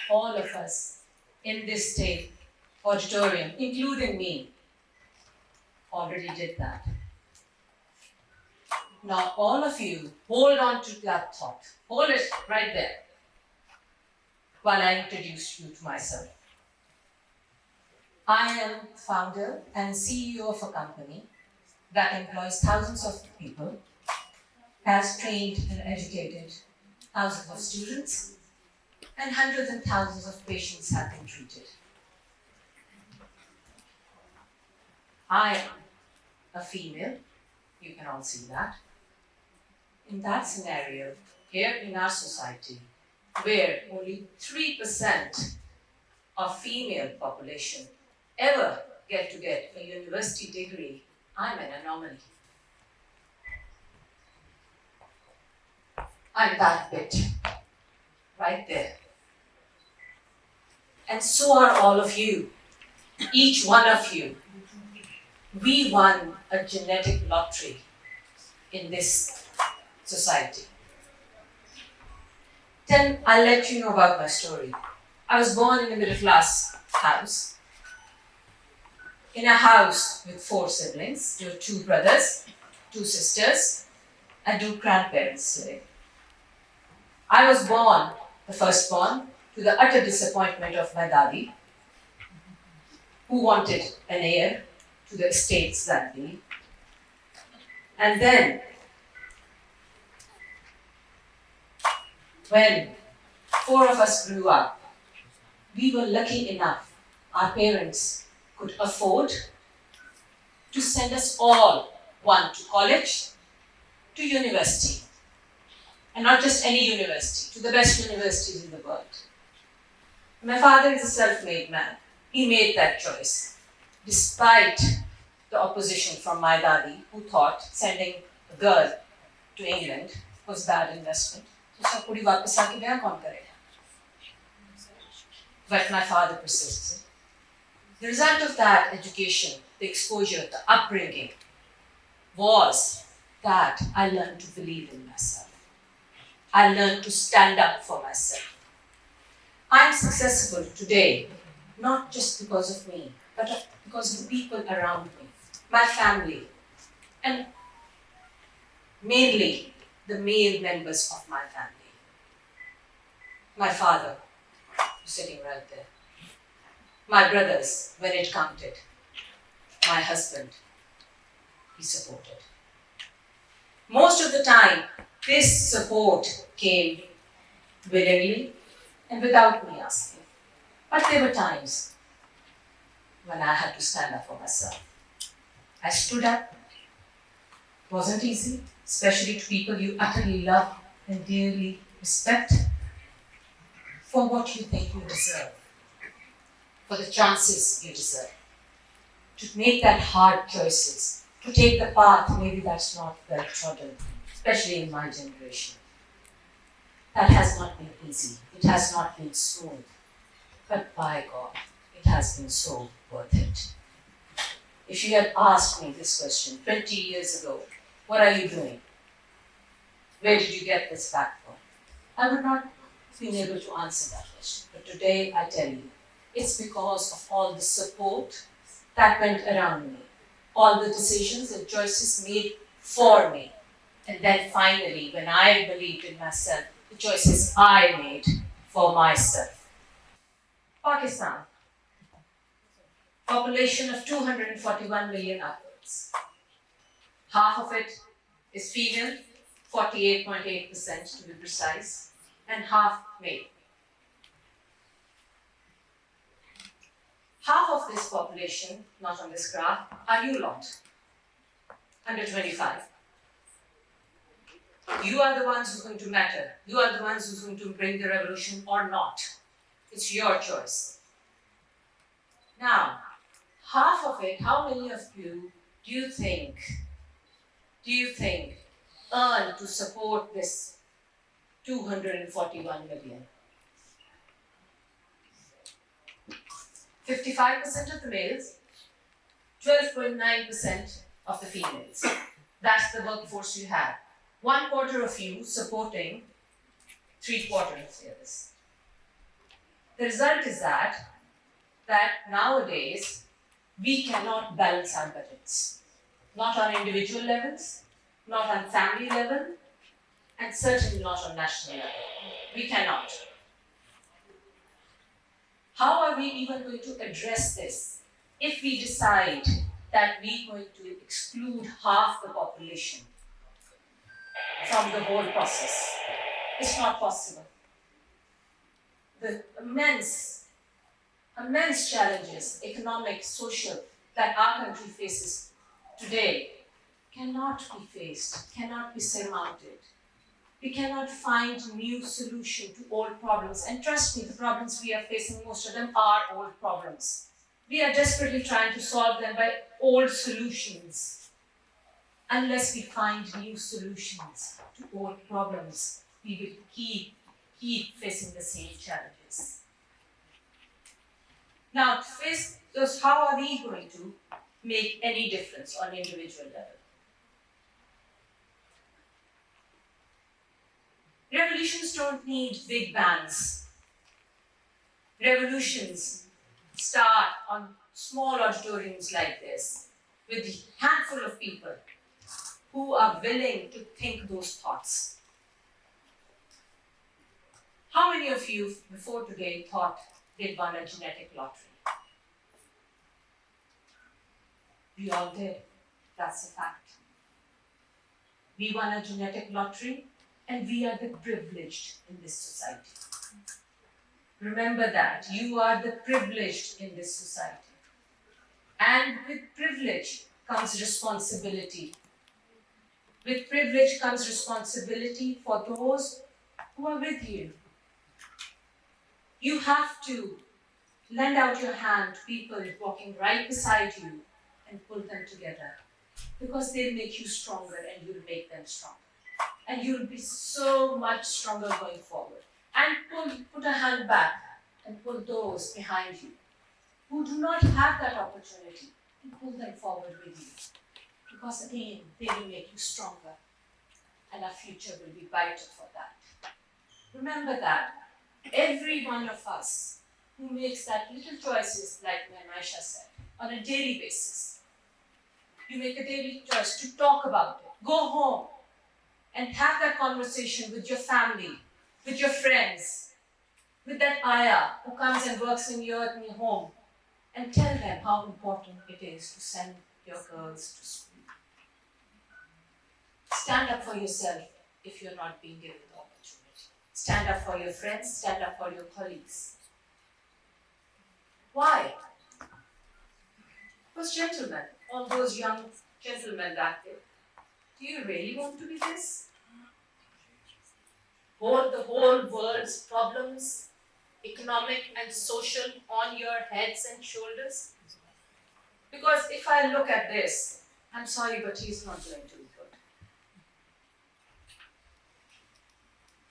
all of us in this state auditorium, including me, already did that. Now all of you, hold on to that thought. Hold it right there while I introduce you to myself. I am founder and CEO of a company that employs thousands of people, has trained and educated thousands of students, and hundreds and thousands of patients have been treated. I am a female, you can all see that. In that scenario, here in our society, where only 3% of female population ever get a university degree, I'm an anomaly. I'm that bit, right there. And so are all of you, each one of you. We won a genetic lottery in this society. Then I'll let you know about my story. I was born in a middle class house, in a house with 4 siblings. There were 2 brothers, 2 sisters, and 2 grandparents living. I was born, the firstborn, to the utter disappointment of my daddy, who wanted an heir to the estates that day. And then, when 4 of us grew up, we were lucky enough, our parents could afford to send us all, one to college, to university. And not just any university, to the best universities in the world. My father is a self-made man. He made that choice, despite the opposition from my daddy, who thought sending a girl to England was bad investment. But my father persisted. The result of that education, the exposure, the upbringing, was that I learned to believe in myself. I learned to stand up for myself. I'm successful today, not just because of me, but because of the people around me, my family, and mainly the male members of my family. My father, who's sitting right there. My brothers, when it counted. My husband, he supported. Most of the time, this support came willingly and without me asking. But there were times when I had to stand up for myself. I stood up. It wasn't easy, especially to people you utterly love and dearly respect, for what you think you deserve, for the chances you deserve, to make that hard choices, to take the path maybe that's not well trodden, especially in my generation. That has not been easy. It has not been smooth. But by God, it has been so worth it. If you had asked me this question 20 years ago, what are you doing? Where did you get this back from? I would not have been able to answer that question. But today, I tell you, it's because of all the support that went around me, all the decisions and choices made for me. And then finally, when I believed in myself, the choices I made for myself. Pakistan, population of 241 million upwards. Half of it is female, 48.8% to be precise, and half male. Half of this population, not on this graph, are you lot, under 25. You are the ones who are going to matter. You are the ones who are going to bring the revolution or not. It's your choice. Now, half of it, how many of you do you think earn to support this 241 million? 55% of the males, 12.9% of the females. That's the workforce you have. 1/4 of you supporting 3/4 of the others. The result is that nowadays we cannot balance our budgets. Not on individual levels, not on family level, and certainly not on national level. We cannot. How are we even going to address this if we decide that we're going to exclude half the population from the whole process? It's not possible. The immense challenges, economic, social, that our country faces today cannot be faced, cannot be surmounted. We cannot find new solution to old problems. And trust me, the problems we are facing, most of them are old problems. We are desperately trying to solve them by old solutions. Unless we find new solutions to old problems, we will keep facing the same challenges. Now, to face those, how are we going to make any difference on individual level? Revolutions don't need big bangs. Revolutions start on small auditoriums like this, with a handful of people who are willing to think those thoughts. How many of you before today thought they'd won a genetic lottery? We all did. That's a fact. We won a genetic lottery, and we are the privileged in this society. Remember that. You are the privileged in this society. And with privilege comes responsibility. With privilege comes responsibility for those who are with you. You have to lend out your hand to people walking right beside you and pull them together, because they'll make you stronger and you'll make them stronger. And you'll be so much stronger going forward. And put a hand back and pull those behind you who do not have that opportunity, and pull them forward with you. Because again, they will make you stronger, and our future will be brighter for that. Remember that every one of us who makes that little choices, like Maisha said, on a daily basis, you make a daily choice to talk about it. Go home and have that conversation with your family, with your friends, with that ayah who comes and works in your home, and tell them how important it is to send your girls to school. Stand up for yourself if you're not being given the opportunity. Stand up for your friends, stand up for your colleagues. Why? Because gentlemen, all those young gentlemen back there, do you really want to be this? Hold the whole world's problems, economic and social, on your heads and shoulders? Because if I look at this, I'm sorry, but he's not going to be good.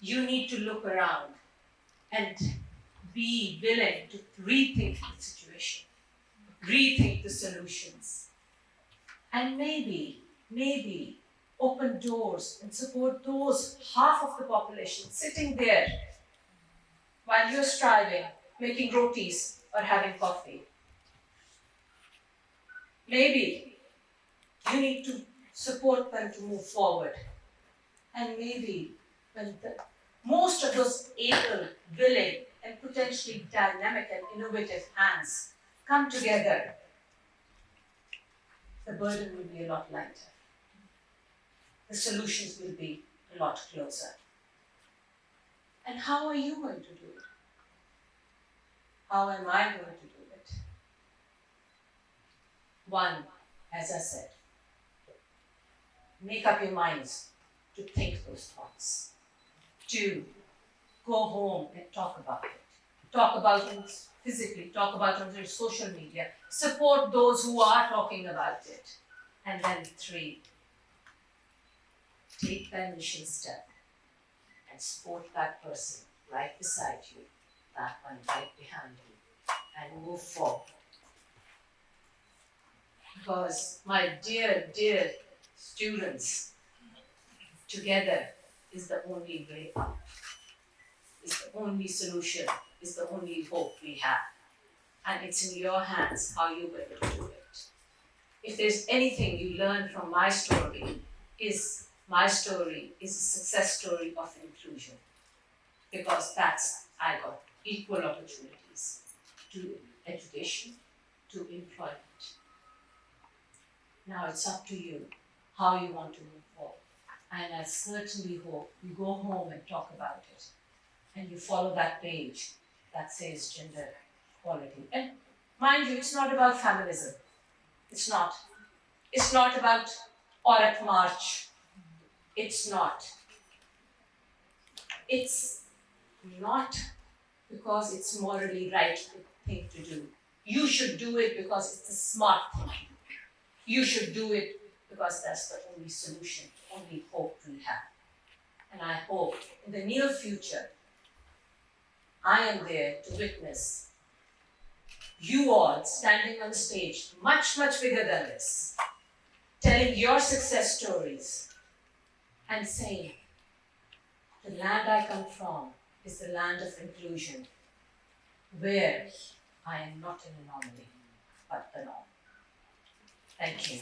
You need to look around and be willing to rethink the situation, rethink the solutions, and maybe open doors and support those half of the population sitting there while you're striving, making rotis or having coffee. Maybe you need to support them to move forward. And maybe when most of those able, willing, and potentially dynamic and innovative hands come together, the burden will be a lot lighter. The solutions will be a lot closer. And how are you going to do it? How am I going to do it? One, as I said, make up your minds to think those thoughts. Two, go home and talk about it. Talk about it physically, talk about it on your social media. Support those who are talking about it. And then three, take the initial step and support that person right beside you, that one right behind you, and move forward. Because my dear students, together is the only way up, is the only solution, is is the only hope we have. And it's in your hands how you're going to do it. If there's anything you learn from my story is a success story of inclusion. Because I got equal opportunities to education, to employment. Now it's up to you how you want to move forward. And I certainly hope you go home and talk about it. And you follow that page that says gender equality. And mind you, it's not about feminism. It's not. It's not about Aurat March. It's not. It's not because it's morally right thing to do. You should do it because it's a smart thing. You should do it because that's the only solution, only hope we have. And I hope in the near future, I am there to witness you all standing on the stage, much, much bigger than this, telling your success stories and saying, the land I come from is the land of inclusion, where I am not an anomaly, but the norm. Thank you.